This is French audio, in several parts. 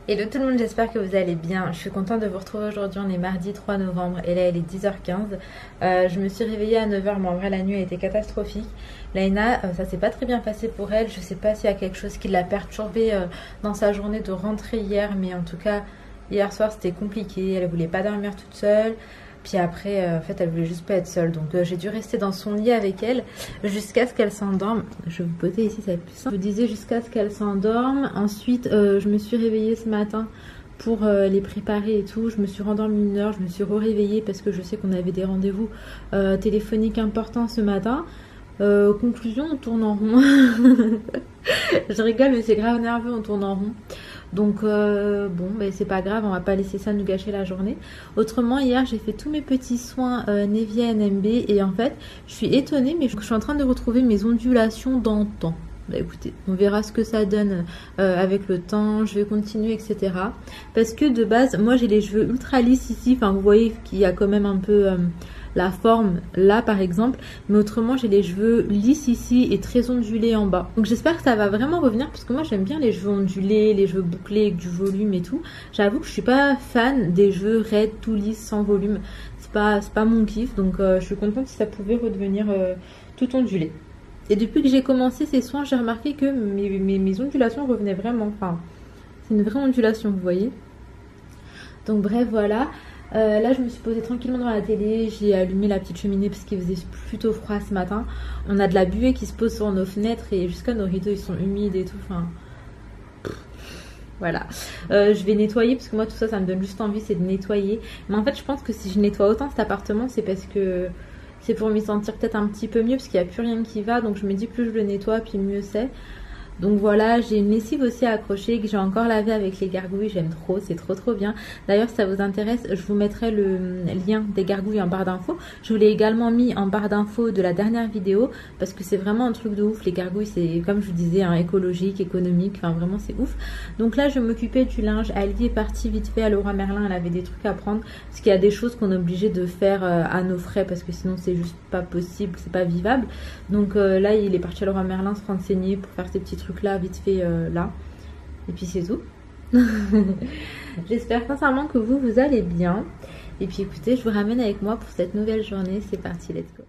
Hello tout le monde, j'espère que vous allez bien. Je suis contente de vous retrouver aujourd'hui, on est mardi 3 novembre et là il est 10h15. Je me suis réveillée à 9h, mais en vrai la nuit a été catastrophique. Laina, ça s'est pas très bien passé pour elle. Je sais pas s'il y a quelque chose qui l'a perturbée dans sa journée de rentrée hier, mais en tout cas hier soir c'était compliqué. Elle voulait pas dormir toute seule. Puis après, en fait, elle voulait juste pas être seule. Donc j'ai dû rester dans son lit avec elle jusqu'à ce qu'elle s'endorme. Je vais vous poser ici, ça va être plus simple. Je vous disais jusqu'à ce qu'elle s'endorme. Ensuite, je me suis réveillée ce matin pour les préparer et tout. Je me suis rendormie 1 heure. Je me suis réveillée parce que je sais qu'on avait des rendez-vous téléphoniques importants ce matin. Conclusion, on tourne en rond. Je rigole, mais c'est grave nerveux, on tourne en rond. Donc bon, ben, c'est pas grave, on va pas laisser ça nous gâcher la journée. Autrement, hier j'ai fait tous mes petits soins Nivea NMB et en fait je suis étonnée, mais je suis en train de retrouver mes ondulations d'antan. Bah écoutez, on verra ce que ça donne avec le temps, je vais continuer, etc. Parce que de base, moi j'ai les cheveux ultra lisses ici, enfin vous voyez qu'il y a quand même un peu la forme là par exemple, mais autrement j'ai les cheveux lisses ici et très ondulés en bas. Donc j'espère que ça va vraiment revenir parce que moi j'aime bien les cheveux ondulés, les cheveux bouclés avec du volume et tout. J'avoue que je suis pas fan des cheveux raides tout lisses sans volume, c'est pas mon kiff, donc je suis contente si ça pouvait redevenir tout ondulé. Et depuis que j'ai commencé ces soins, j'ai remarqué que mes ondulations revenaient vraiment. Enfin, c'est une vraie ondulation, vous voyez. Donc bref, voilà. Là, je me suis posée tranquillement dans la télé. J'ai allumé la petite cheminée parce qu'il faisait plutôt froid ce matin. On a de la buée qui se pose sur nos fenêtres et jusqu'à nos rideaux, ils sont humides et tout. Enfin, voilà. Je vais nettoyer parce que moi, tout ça, ça me donne juste envie, c'est de nettoyer. Mais en fait, je pense que si je nettoie autant cet appartement, c'est parce que... c'est pour m'y sentir peut-être un petit peu mieux parce qu'il n'y a plus rien qui va. Donc je me dis plus je le nettoie, puis mieux c'est. Donc voilà, j'ai une lessive aussi accrochée que j'ai encore lavée avec les gargouilles. J'aime trop, c'est trop bien. D'ailleurs, si ça vous intéresse, je vous mettrai le lien des gargouilles en barre d'infos. Je vous l'ai également mis en barre d'infos de la dernière vidéo parce que c'est vraiment un truc de ouf. Les gargouilles, c'est comme je vous disais, hein, écologique, économique. Enfin, vraiment, c'est ouf. Donc là, je m'occupais du linge. Ali est partie vite fait à Leroy Merlin. Elle avait des trucs à prendre parce qu'il y a des choses qu'on est obligé de faire à nos frais parce que sinon, c'est juste pas possible, c'est pas vivable. Donc là, il est parti à Leroy Merlin se renseigner pour faire ces petits trucs là vite fait là et puis c'est tout. J'espère sincèrement que vous allez bien et puis écoutez, je vous ramène avec moi pour cette nouvelle journée. C'est parti, let's go.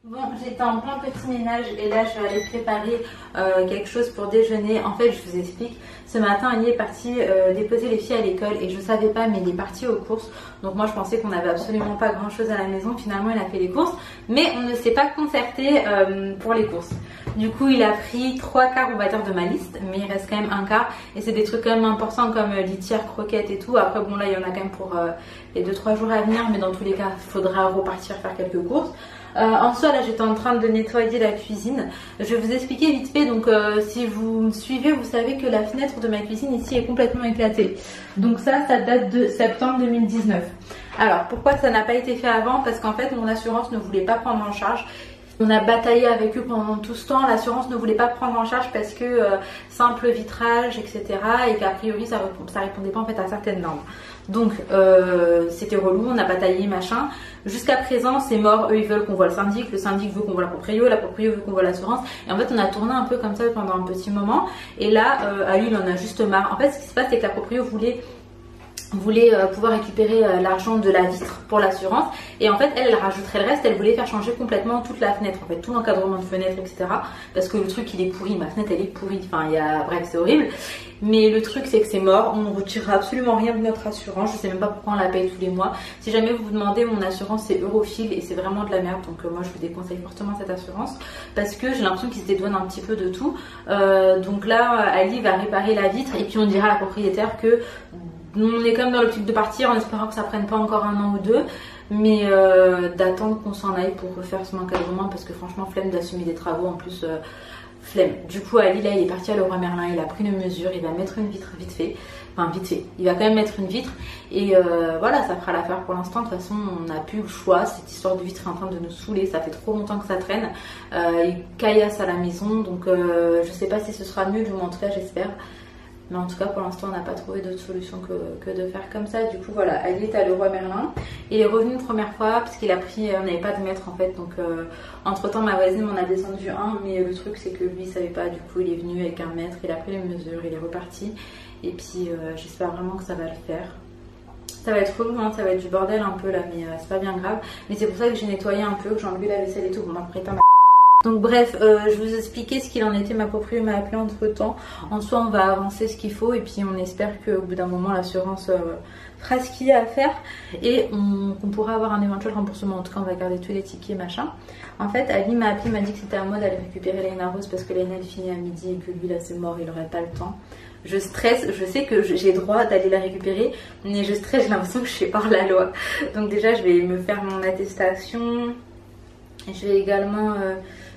Bon, j'étais en plein petit ménage et là je vais aller préparer quelque chose pour déjeuner. En fait, je vous explique. Ce matin, Annie est partie déposer les filles à l'école et je savais pas, mais il est parti aux courses. Donc moi, je pensais qu'on n'avait absolument pas grand chose à la maison. Finalement, il a fait les courses, mais on ne s'est pas concerté pour les courses. Du coup, il a pris 3/4, on va dire, de ma liste, mais il reste quand même 1/4. Et c'est des trucs quand même importants comme litière, croquettes et tout. Après, bon là, il y en a quand même pour les 2-3 jours à venir, mais dans tous les cas, il faudra repartir faire quelques courses. En soi, là, j'étais en train de nettoyer la cuisine. Je vais vous expliquer vite fait. Donc, si vous me suivez, vous savez que la fenêtre de ma cuisine ici est complètement éclatée. Donc ça date de septembre 2019. Alors, pourquoi ça n'a pas été fait avant? Parce qu'en fait, mon assurance ne voulait pas prendre en charge. On a bataillé avec eux pendant tout ce temps. L'assurance ne voulait pas prendre en charge parce que simple vitrage, etc. Et qu'a priori, ça répondait pas en fait à certaines normes. Donc c'était relou, on a bataillé machin. Jusqu'à présent c'est mort, eux ils veulent qu'on voit le syndic veut qu'on voit la proprio veut qu'on voit l'assurance. Et en fait on a tourné un peu comme ça pendant un petit moment. Et là Ali il en a juste marre. En fait ce qui se passe c'est que la proprio voulait voulait pouvoir récupérer l'argent de la vitre pour l'assurance, et en fait elle rajouterait le reste. Elle voulait faire changer complètement toute la fenêtre, en fait tout l'encadrement de fenêtre, etc. Parce que le truc il est pourri, ma fenêtre elle est pourrie, enfin il y a, bref c'est horrible. Mais le truc c'est que c'est mort, on ne retirera absolument rien de notre assurance, je sais même pas pourquoi on la paye tous les mois. Si jamais vous vous demandez, mon assurance c'est Eurofil et c'est vraiment de la merde, donc moi je vous déconseille fortement cette assurance parce que j'ai l'impression qu'ils se dédouanent un petit peu de tout. Donc là Ali va réparer la vitre et puis on dira à la propriétaire que on est quand même dans l'optique de partir en espérant que ça prenne pas encore 1 an ou 2, mais d'attendre qu'on s'en aille pour refaire son encadrement parce que franchement flemme d'assumer des travaux en plus. Flemme. Du coup Ali là il est parti à Leroy Merlin, il a pris une mesure, il va mettre une vitre vite fait, enfin vite fait, il va quand même mettre une vitre et voilà ça fera l'affaire pour l'instant. De toute façon on n'a plus le choix, cette histoire de vitre est en train de nous saouler, ça fait trop longtemps que ça traîne, il caillasse à la maison donc je sais pas si ce sera mieux, du moins en tout cas j'espère. Mais en tout cas, pour l'instant, on n'a pas trouvé d'autre solution que de faire comme ça. Du coup, voilà, Ali est à Leroy Merlin. Il est revenu une première fois parce qu'il a pris, on n'avait pas de mètre en fait. Donc, entre temps, ma voisine m'en a descendu un. Mais le truc, c'est que lui, il savait pas. Du coup, il est venu avec 1 mètre. Il a pris les mesures. Il est reparti. Et puis, j'espère vraiment que ça va le faire. Ça va être relou, hein, ça va être du bordel un peu là. Mais c'est pas bien grave. Mais c'est pour ça que j'ai nettoyé un peu, que j'ai enlevé la vaisselle et tout. Bon, après, pas mal. Donc bref, je vous expliquais ce qu'il en était, ma proprio m'a appelé entre temps. En soi on va avancer ce qu'il faut et puis on espère qu'au bout d'un moment l'assurance fera ce qu'il y a à faire et on pourra avoir un éventuel remboursement. En tout cas on va garder tous les tickets machin. En fait Ali m'a appelé, m'a dit que c'était à moi d'aller récupérer Laina Rose parce que Laina elle finit à midi et que lui là c'est mort, il aurait pas le temps. Je stresse, je sais que j'ai droit d'aller la récupérer, mais je stresse, j'ai l'impression que je suis hors la loi. Donc déjà je vais me faire mon attestation. Je vais également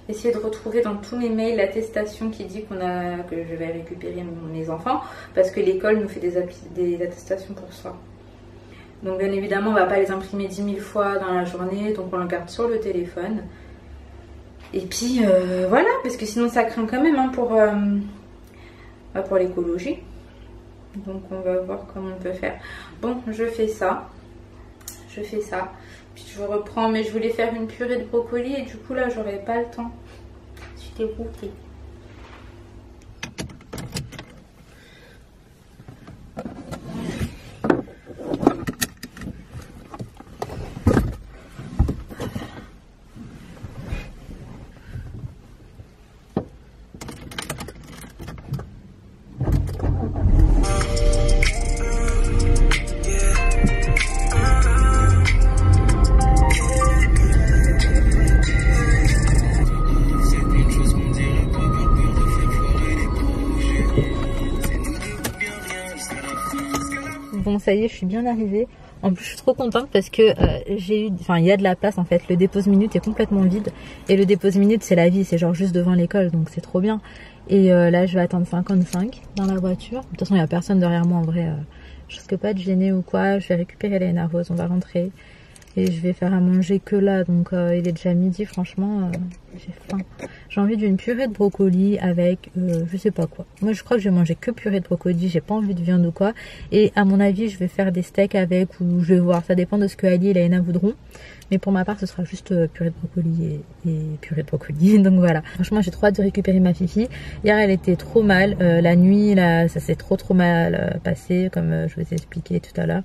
essayer de retrouver dans tous mes mails l'attestation qui dit que je vais récupérer mes enfants parce que l'école nous fait des attestations pour ça. Donc bien évidemment on va pas les imprimer 10 000 fois dans la journée, donc on le garde sur le téléphone. Et puis voilà, parce que sinon ça craint quand même hein, pour l'écologie. Donc on va voir comment on peut faire. Bon, je fais ça. Puis je reprends, mais je voulais faire une purée de brocoli et du coup là j'aurais pas le temps. Je suis dégoûtée. Bon ça y est, je suis bien arrivée. En plus je suis trop contente parce que il y a de la place en fait. Le dépose minute est complètement vide et le dépose minute c'est la vie, c'est genre juste devant l'école donc c'est trop bien. Et là je vais attendre 55 dans la voiture. De toute façon il n'y a personne derrière moi en vrai. Je risque pas de gêner ou quoi. Je vais récupérer Laina Rose, on va rentrer. Et je vais faire à manger que là, donc il est déjà midi, franchement, j'ai faim. J'ai envie d'une purée de brocoli avec je sais pas quoi. Moi je crois que je vais manger que purée de brocoli, j'ai pas envie de viande ou quoi. Et à mon avis je vais faire des steaks avec ou je vais voir, ça dépend de ce que Ali et Laina voudront. Mais pour ma part ce sera juste purée de brocoli et purée de brocoli. Donc voilà, franchement j'ai trop hâte de récupérer ma fifi. Hier elle était trop mal, la nuit là ça s'est trop mal passé comme je vous ai expliqué tout à l'heure.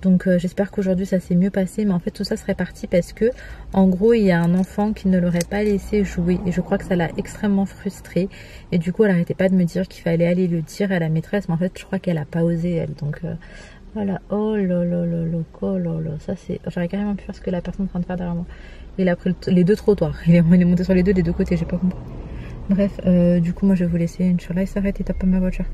Donc j'espère qu'aujourd'hui ça s'est mieux passé, mais en fait tout ça serait parti parce que en gros il y a un enfant qui ne l'aurait pas laissé jouer et je crois que ça l'a extrêmement frustrée et du coup elle arrêtait pas de me dire qu'il fallait aller le dire à la maîtresse, mais en fait je crois qu'elle a pas osé elle, donc voilà. Oh là là là là, oh là là, ça c'est, j'aurais carrément pu faire ce que la personne est en train de faire derrière moi. Il a pris les 2 trottoirs, il est monté sur les deux des 2 côtés, j'ai pas compris. Bref, du coup moi je vais vous laisser, Inch'Allah il s'arrête et tape pas ma voiture.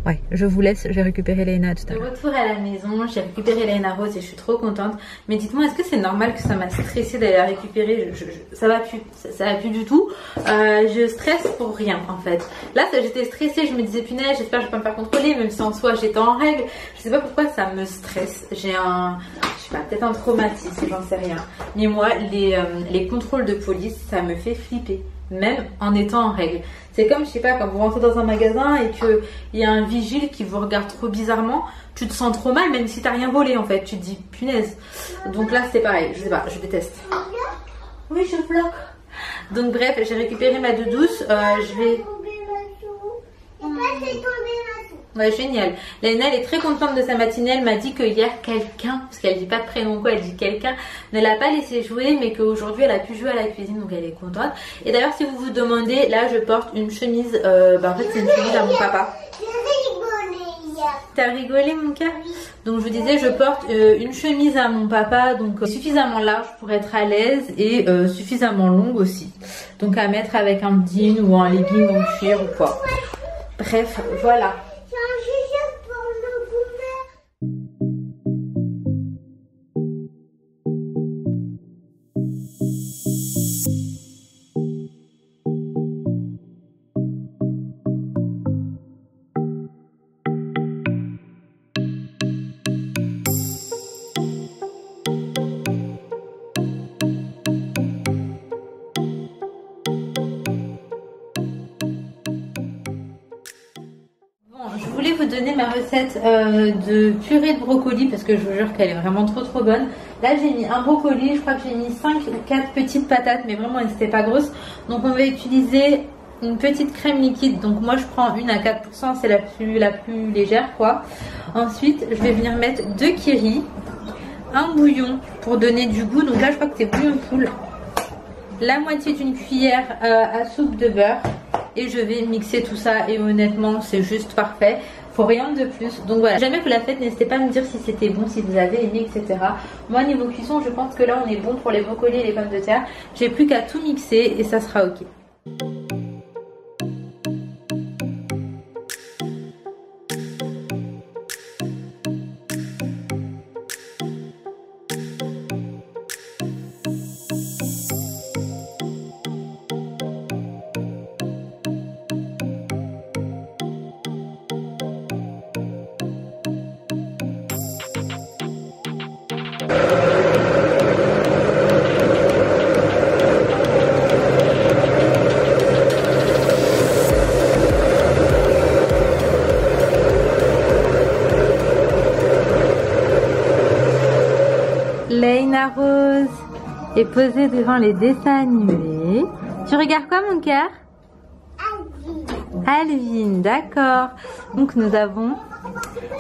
Ouais, je vous laisse, je vais récupérer Laina tout à l'heure. De retour à la maison, j'ai récupéré Laina Rose et je suis trop contente. Mais dites-moi, est-ce que c'est normal que ça m'a stressée d'aller la récupérer? Ça va plus, ça va plus du tout. Je stresse pour rien en fait. Là, j'étais stressée, je me disais punaise, j'espère que je vais pas me faire contrôler, même si en soi j'étais en règle. Je sais pas pourquoi ça me stresse. J'ai je sais pas, peut-être un traumatisme, j'en sais rien. Mais moi, les contrôles de police, ça me fait flipper. Même en étant en règle. C'est comme, je sais pas, quand vous rentrez dans un magasin et qu'il y a un vigile qui vous regarde trop bizarrement, tu te sens trop mal même si t'as rien volé en fait. Tu te dis punaise. Donc là c'est pareil, je sais pas, je déteste. Oui, je bloque. Donc bref, j'ai récupéré ma douce. Je vais... Ouais, génial. Laina, elle est très contente de sa matinée. Elle m'a dit que hier, quelqu'un, parce qu'elle dit pas de prénom quoi, elle dit quelqu'un, ne l'a pas laissé jouer, mais qu'aujourd'hui, elle a pu jouer à la cuisine, donc elle est contente. Et d'ailleurs, si vous vous demandez, là, je porte une chemise, en fait, c'est une chemise à mon papa. T'as rigolé, mon cœur? Donc, je vous disais, je porte une chemise à mon papa, donc suffisamment large pour être à l'aise et suffisamment longue aussi. Donc, à mettre avec un jean ou un legging en cuir ou quoi. Bref, voilà. Je voulais vous donner ma recette de purée de brocoli parce que je vous jure qu'elle est vraiment trop bonne. Là j'ai mis un brocoli, je crois que j'ai mis 5 ou 4 petites patates, mais vraiment elles n'étaient pas grosses. Donc on va utiliser une petite crème liquide. Donc moi je prends une à 4%, c'est la plus légère quoi. Ensuite je vais venir mettre 2 kiri, un bouillon pour donner du goût. Donc là je crois que c'est bouillon de poule. La moitié d'une cuillère à soupe de beurre. Et je vais mixer tout ça et honnêtement c'est juste parfait, faut rien de plus. Donc voilà, si jamais vous la faites, n'hésitez pas à me dire si c'était bon, si vous avez aimé, etc. Moi niveau cuisson, je pense que là on est bon pour les brocolis et les pommes de terre. J'ai plus qu'à tout mixer et ça sera ok. Laina Rose est posée devant les dessins animés. Tu regardes quoi mon cœur? Alvin, d'accord. Donc nous avons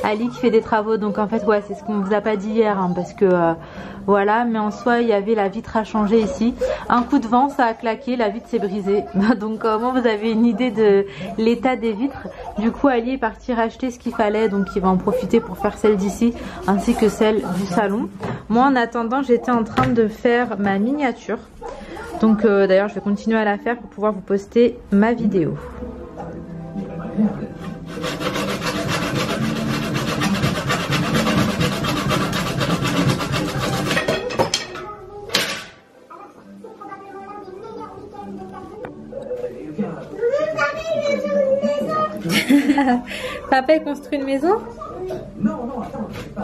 Ali qui fait des travaux. Donc en fait ouais, c'est ce qu'on vous a pas dit hier hein, parce que voilà, mais en soi il y avait la vitre à changer ici. Un coup de vent, ça a claqué, la vitre s'est brisée. Donc comment vous avez une idée de l'état des vitres. Du coup Ali est parti racheter ce qu'il fallait, donc il va en profiter pour faire celle d'ici ainsi que celle du salon. Moi en attendant j'étais en train de faire ma miniature. Donc d'ailleurs je vais continuer à la faire pour pouvoir vous poster ma vidéo. Papa il construit une maison? Non, non, attends, je sais pas.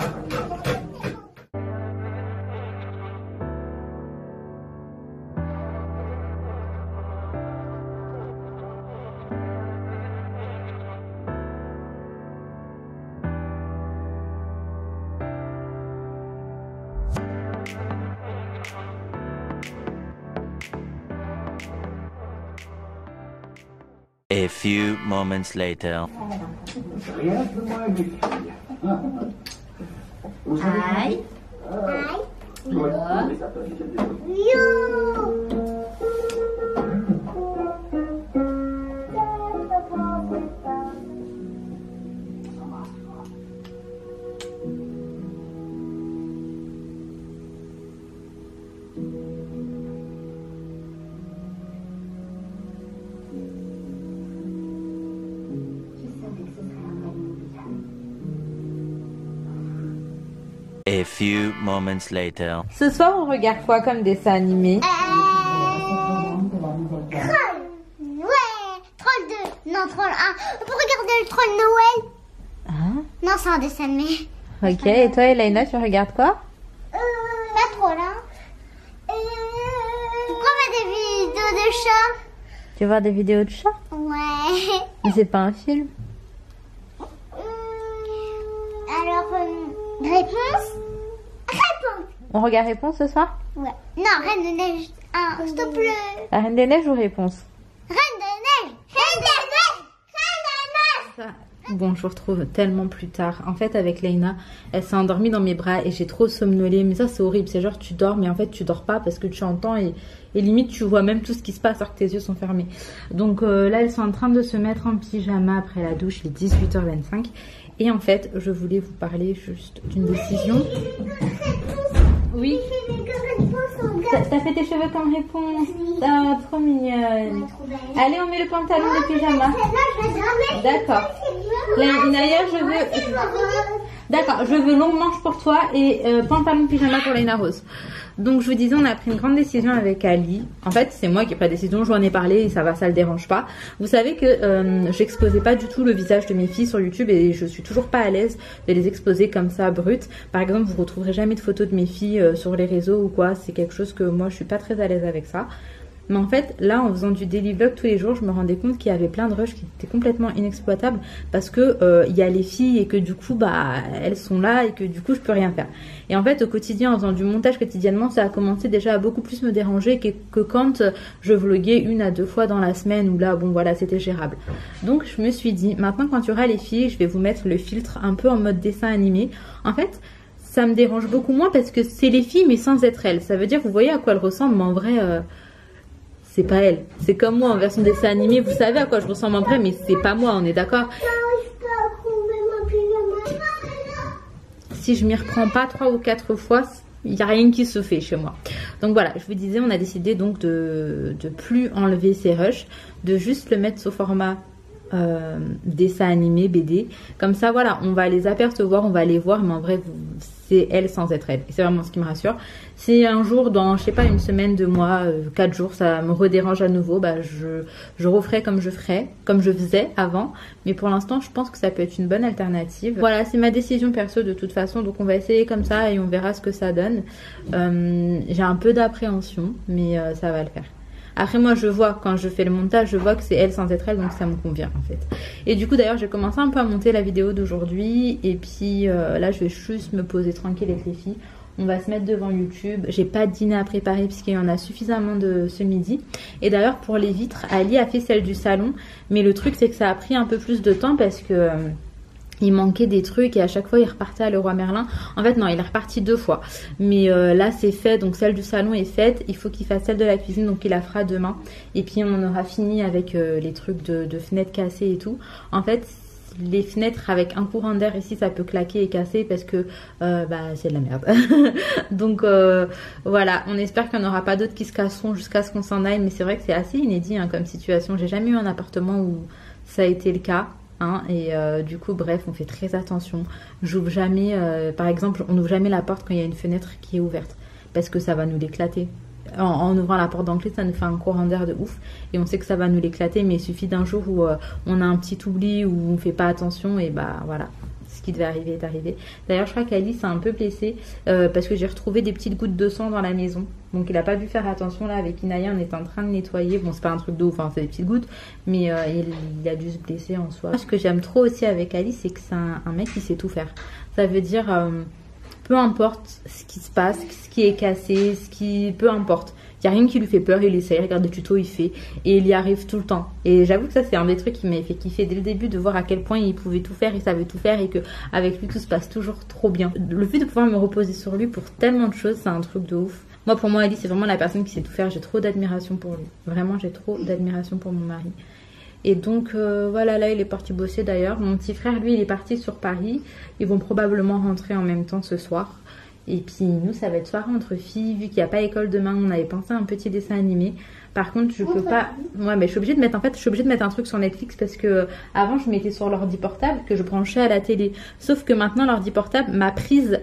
A few moments later. Hi. Hi. A few moments later. Ce soir on regarde quoi comme dessin animé? Troll. Ouais. Troll 2. Non, Troll 1. On peut regarder le Troll Noël. Hein? Non, c'est un dessin animé. Ok, et toi Elaina, tu regardes quoi? Pas trop là. Pourquoi on met des vidéos de chat? Tu veux voir des vidéos de chats? Ouais. Mais c'est pas un film. Alors, réponse? Réponse. On regarde Réponse ce soir? Ouais. Non, Reine de Neige 1, s'il te plaît. La Reine des Neiges ou Réponse? Reine de Neige. Reine de Neige. Reine de Neige. Ça. bon, je vous retrouve tellement plus tard. En fait, avec Leïna, elle s'est endormie dans mes bras et j'ai trop somnolé. Mais ça, c'est horrible. C'est genre, tu dors, mais en fait, tu dors pas parce que tu entends et limite, tu vois même tout ce qui se passe alors que tes yeux sont fermés. Donc là, elles sont en train de se mettre en pyjama après la douche, il est 18h25. Et en fait, je voulais vous parler juste d'une décision. Oui. T'as fait tes cheveux comme réponse. Ah, trop mignonne. Allez, on met le pantalon de pyjama. D'accord. D'ailleurs, je veux longue manche pour toi et pantalon de pyjama pour Leïna Rose. Donc je vous disais, on a pris une grande décision avec Ali. En fait, c'est moi qui ai pris la décision, je lui en ai parlé et ça le dérange pas. Vous savez que j'exposais pas du tout le visage de mes filles sur YouTube et je suis toujours pas à l'aise de les exposer comme ça brutes. Par exemple, vous retrouverez jamais de photos de mes filles sur les réseaux ou quoi. C'est quelque chose que moi je suis pas très à l'aise avec ça. Mais en fait, là, en faisant du daily vlog tous les jours, je me rendais compte qu'il y avait plein de rushs qui étaient complètement inexploitables parce que il y a les filles et que du coup, bah, elles sont là et que du coup, je peux rien faire. Et en fait, au quotidien, en faisant du montage quotidiennement, ça a commencé déjà à beaucoup plus me déranger que quand je vloguais 1 à 2 fois dans la semaine où là, bon, voilà, c'était gérable. Donc, je me suis dit, maintenant, quand il y aura les filles, je vais vous mettre le filtre un peu en mode dessin animé. En fait, ça me dérange beaucoup moins parce que c'est les filles, mais sans être elles. Ça veut dire, vous voyez à quoi elles ressemblent, mais en vrai... c'est pas elle, c'est comme moi en version dessin animé, vous savez à quoi je ressemble en vrai, mais c'est pas moi, on est d'accord. Si je m'y reprends pas 3 ou 4 fois, il n'y a rien qui se fait chez moi. Donc voilà, je vous disais, on a décidé donc de plus enlever ces rushs, de juste le mettre sous format dessin animé, BD. Comme ça, voilà, on va les apercevoir, on va les voir, mais en vrai, c'est elle sans être elle. Et c'est vraiment ce qui me rassure. Si un jour, dans, je sais pas, une semaine, 2 mois, 4 jours, ça me redérange à nouveau, bah, je referai comme je faisais avant. Mais pour l'instant, je pense que ça peut être une bonne alternative. Voilà, c'est ma décision perso de toute façon. Donc, on va essayer comme ça et on verra ce que ça donne. J'ai un peu d'appréhension, mais ça va le faire. Après moi je vois, quand je fais le montage, je vois que c'est elle sans être elle, donc ça me convient en fait. Et du coup d'ailleurs j'ai commencé un peu à monter la vidéo d'aujourd'hui. Et puis là je vais juste me poser tranquille avec les filles. On va se mettre devant YouTube. J'ai pas de dîner à préparer puisqu'il y en a suffisamment de ce midi. Et d'ailleurs pour les vitres, Ali a fait celle du salon. Mais le truc c'est que ça a pris un peu plus de temps parce que... il manquait des trucs et à chaque fois il repartait à Leroy Merlin. En fait non, il est reparti 2 fois. Mais là c'est fait, donc celle du salon est faite. Il faut qu'il fasse celle de la cuisine, donc il la fera demain. Et puis on aura fini avec les trucs de fenêtres cassées et tout. En fait les fenêtres avec un courant d'air ici ça peut claquer et casser parce que c'est de la merde. Donc voilà, on espère qu'il n'y en aura pas d'autres qui se casseront jusqu'à ce qu'on s'en aille. Mais c'est vrai que c'est assez inédit hein, comme situation. J'ai jamais eu un appartement où ça a été le cas. Et du coup bref on fait très attention. J'ouvre jamais par exemple on n'ouvre jamais la porte quand il y a une fenêtre qui est ouverte parce que ça va nous l'éclater. En ouvrant la porte d'entrée ça nous fait un courant d'air de ouf et on sait que ça va nous l'éclater, mais il suffit d'un jour où on a un petit oubli, où on fait pas attention et bah voilà, ce qui devait arriver est arrivé. D'ailleurs je crois qu'Alice s'est un peu blessée parce que j'ai retrouvé des petites gouttes de sang dans la maison. Donc il a pas dû faire attention là avec Inaya, on est en train de nettoyer. Bon c'est pas un truc de ouf, hein, c'est des petites gouttes, mais il a dû se blesser en soi. Ce que j'aime trop aussi avec Alice, c'est que c'est un mec qui sait tout faire. Ça veut dire peu importe ce qui se passe, ce qui est cassé, peu importe. Il n'y a rien qui lui fait peur, il essaye, il regarde des tutos, il fait. Et il y arrive tout le temps. Et j'avoue que ça c'est un des trucs qui m'a fait kiffer dès le début, de voir à quel point il pouvait tout faire, il savait tout faire et qu'avec lui tout se passe toujours trop bien. Le fait de pouvoir me reposer sur lui pour tellement de choses, c'est un truc de ouf. Moi pour moi Ali c'est vraiment la personne qui sait tout faire, j'ai trop d'admiration pour lui. Vraiment j'ai trop d'admiration pour mon mari. Et donc voilà, là il est parti bosser d'ailleurs. Mon petit frère lui il est parti sur Paris. Ils vont probablement rentrer en même temps ce soir. Et puis nous ça va être soirée entre filles. Vu qu'il n'y a pas école demain, on avait pensé à un petit dessin animé. Par contre je peux pas... Ouais mais je suis obligée de mettre un truc sur Netflix parce que avant je mettais sur l'ordi portable que je branchais à la télé. Sauf que maintenant l'ordi portable, ma prise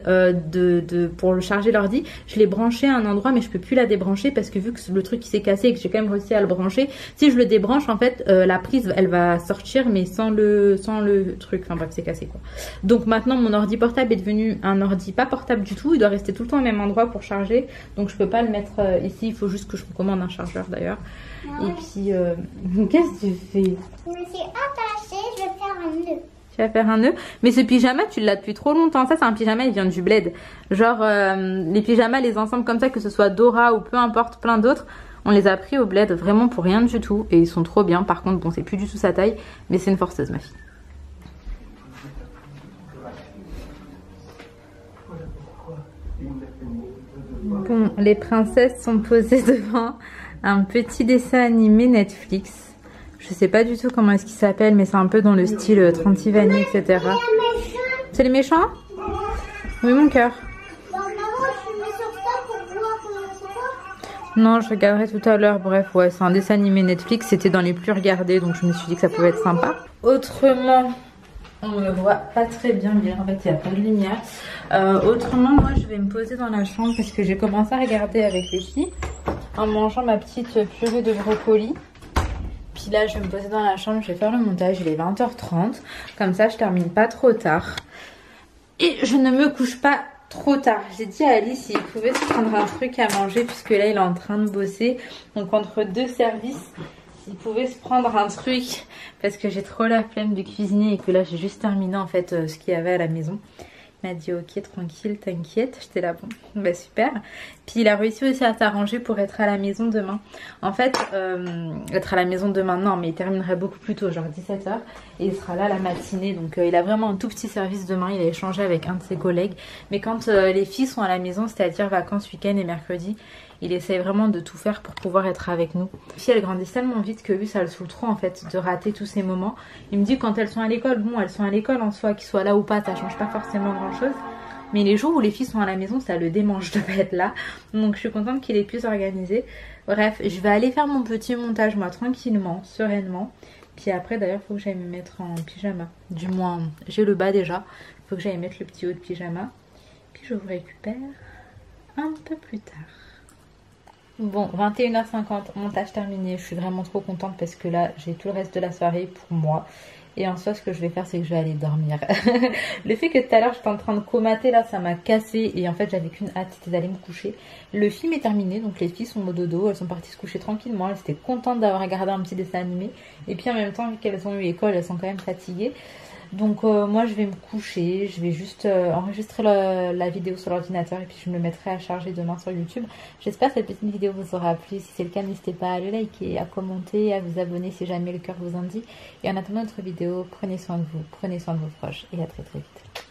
pour le charger l'ordi, je l'ai branché à un endroit mais je peux plus la débrancher parce que vu que le truc qui s'est cassé et que j'ai quand même réussi à le brancher, si je le débranche en fait la prise elle va sortir mais sans le truc, enfin bref c'est cassé quoi. Donc maintenant mon ordi portable est devenu un ordi pas portable du tout, il doit rester tout le temps au même endroit pour charger. Donc je peux pas le mettre ici, il faut juste que je me commande un chargeur d'ailleurs. Et puis, qu'est-ce que tu fais? Je me suis attachée, je vais faire un nœud. Tu vas faire un nœud? Mais ce pyjama, tu l'as depuis trop longtemps. Ça, c'est un pyjama, il vient du bled. Genre, les pyjamas, les ensembles comme ça, que ce soit Dora ou peu importe, plein d'autres, on les a pris au bled vraiment pour rien du tout. Et ils sont trop bien. Par contre, bon, c'est plus du tout sa taille, mais c'est une forceuse, ma fille. les princesses sont posées devant un petit dessin animé Netflix. Je sais pas du tout comment est-ce qu'il s'appelle, mais c'est un peu dans le style Trantivani, etc. C'est les méchants? Oui, mon cœur. Non, je regarderai tout à l'heure. Bref, ouais, c'est un dessin animé Netflix. C'était dans les plus regardés, donc je me suis dit que ça pouvait être sympa. Autrement, on ne voit pas très bien. En fait, il n'y a pas de lumière. Autrement, moi, je vais me poser dans la chambre parce que j'ai commencé à regarder avec les filles en mangeant ma petite purée de brocoli. Puis là, je vais me poser dans la chambre. Je vais faire le montage. Il est 20h30. Comme ça, je termine pas trop tard. Et je ne me couche pas trop tard. J'ai dit à Alice s'il pouvait se prendre un truc à manger puisque là il est en train de bosser. Donc entre deux services, il pouvait se prendre un truc parce que j'ai trop la flemme de cuisiner et que là j'ai juste terminé en fait ce qu'il y avait à la maison. Il m'a dit ok, tranquille, t'inquiète. J'étais là, bon, bah super. Puis il a réussi aussi à s'arranger pour être à la maison demain. En fait, être à la maison demain, non, mais il terminerait beaucoup plus tôt, genre 17h. Et il sera là la matinée. Donc il a vraiment un tout petit service demain. Il a échangé avec un de ses collègues. Mais quand les filles sont à la maison, c'est-à-dire vacances, week-end et mercredi, il essaye vraiment de tout faire pour pouvoir être avec nous. Les filles, elles grandissent tellement vite que lui, ça le saoule trop en fait de rater tous ces moments. Il me dit quand elles sont à l'école, bon, elles sont à l'école en soi, qu'ils soient là ou pas, ça change pas forcément grand-chose. Mais les jours où les filles sont à la maison, ça le démange de pas être là. Donc je suis contente qu'il ait pu s'organiser. Bref, je vais aller faire mon petit montage moi tranquillement, sereinement. Puis après d'ailleurs, il faut que j'aille me mettre en pyjama. Du moins, j'ai le bas déjà. Il faut que j'aille mettre le petit haut de pyjama. Puis je vous récupère un peu plus tard. Bon, 21h50, montage terminé. Je suis vraiment trop contente parce que là, j'ai tout le reste de la soirée pour moi. Et en soi, ce que je vais faire, c'est que je vais aller dormir. Le fait que tout à l'heure, j'étais en train de comater, là, ça m'a cassé. Et en fait, j'avais qu'une hâte, c'était d'aller me coucher. Le film est terminé, donc les filles sont au dodo. Elles sont parties se coucher tranquillement. Elles étaient contentes d'avoir regardé un petit dessin animé. Et puis en même temps, vu qu'elles ont eu école, elles sont quand même fatiguées. Donc moi, je vais me coucher. Je vais juste enregistrer la vidéo sur l'ordinateur. Et puis je me mettrai à charger demain sur YouTube. J'espère que cette petite vidéo vous aura plu. Si c'est le cas, n'hésitez pas à le liker, à commenter, à vous abonner si jamais le cœur vous en dit. Et en attendant notre vidéo, prenez soin de vous, prenez soin de vos proches. Et à très très vite.